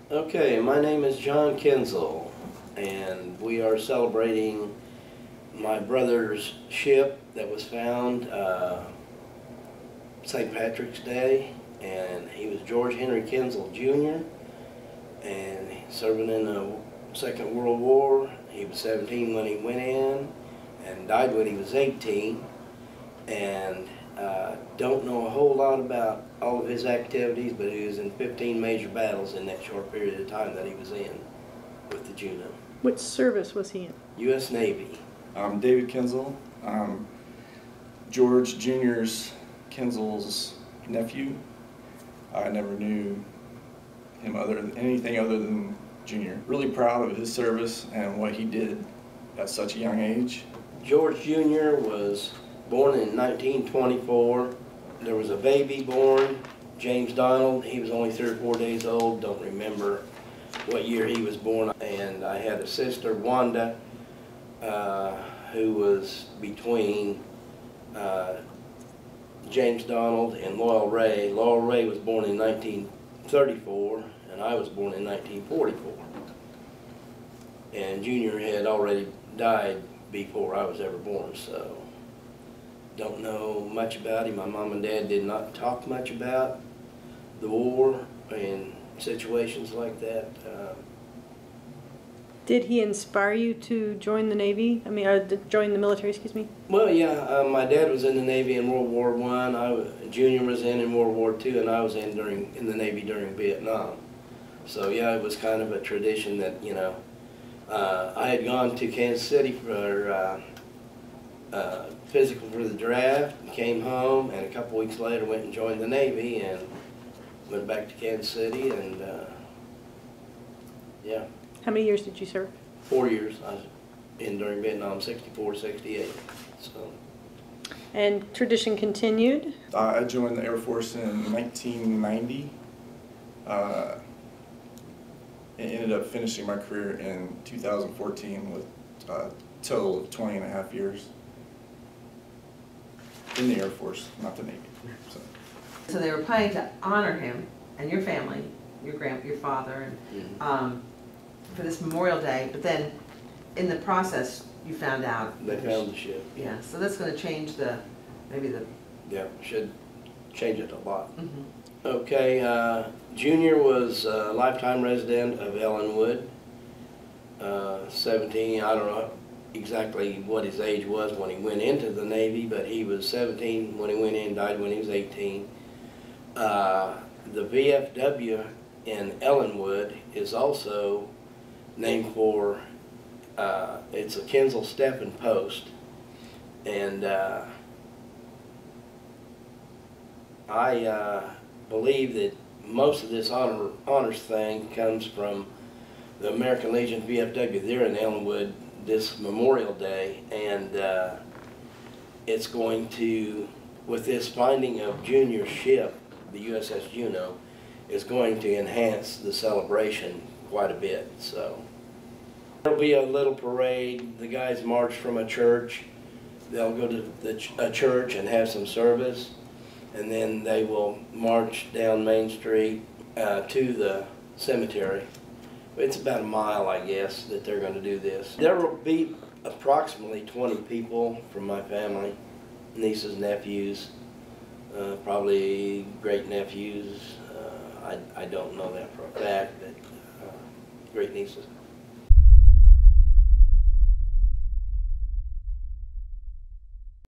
Okay, my name is John Kienzle, and we are celebrating my brother's ship that was found St. Patrick's Day, and he was George Henry Kienzle Jr., and serving in the Second World War. He was 17 when he went in, and died when he was 18, and don't know a whole lot about all of his activities, but he was in 15 major battles in that short period of time that he was in with the Juneau. Which service was he in? U.S. Navy. I'm David Kienzle. I'm George Jr.'s Kienzle's nephew. I never knew him anything other than Jr. Really proud of his service and what he did at such a young age. George Jr. was born in 1924. There was a baby born, James Donald. He was only 3 or 4 days old. Don't remember what year he was born. And I had a sister, Wanda, who was between James Donald and Loyal Ray. Loyal Ray was born in 1934, and I was born in 1944. And Junior had already died before I was ever born, so don't know much about him. My mom and dad did not talk much about the war and situations like that. Did he inspire you to join the Navy? I mean, join the military, excuse me? Well, yeah, my dad was in the Navy in World War I. Junior was in World War II, and I was in the Navy during Vietnam. So yeah, it was kind of a tradition that, you know, I had gone to Kansas City for physical for the draft, and came home, and a couple weeks later went and joined the Navy and went back to Kansas City, and yeah. How many years did you serve? 4 years. I was in during Vietnam, 64, 68. So. And tradition continued? I joined the Air Force in 1990. And ended up finishing my career in 2014 with a total of 20 and a half years in the Air Force, not the Navy. So they were planning to honor him and your family, your father, and for this Memorial Day, but then in the process you found out. They found the ship. Yeah, so that's going to change maybe the... Yeah, should change it a lot. Mm-hmm. Okay, Junior was a lifetime resident of Ellinwood, 17, I don't know exactly what his age was when he went into the Navy, but he was 17 when he went in, died when he was 18. The VFW in Ellinwood is also named for, it's a Kienzle Steffen post, and I believe that most of this honors thing comes from the American Legion VFW. They're in Ellinwood this Memorial Day, and it's going to, with this finding of Junior's ship, the USS Juneau, is going to enhance the celebration quite a bit. So there'll be a little parade. The guys march from a church. They'll go to a church and have some service, and then they will march down Main Street to the cemetery. It's about a mile, I guess, that they're going to do this. There will be approximately 20 people from my family, nieces, nephews, probably great-nephews. I don't know that for a fact, but great-nieces.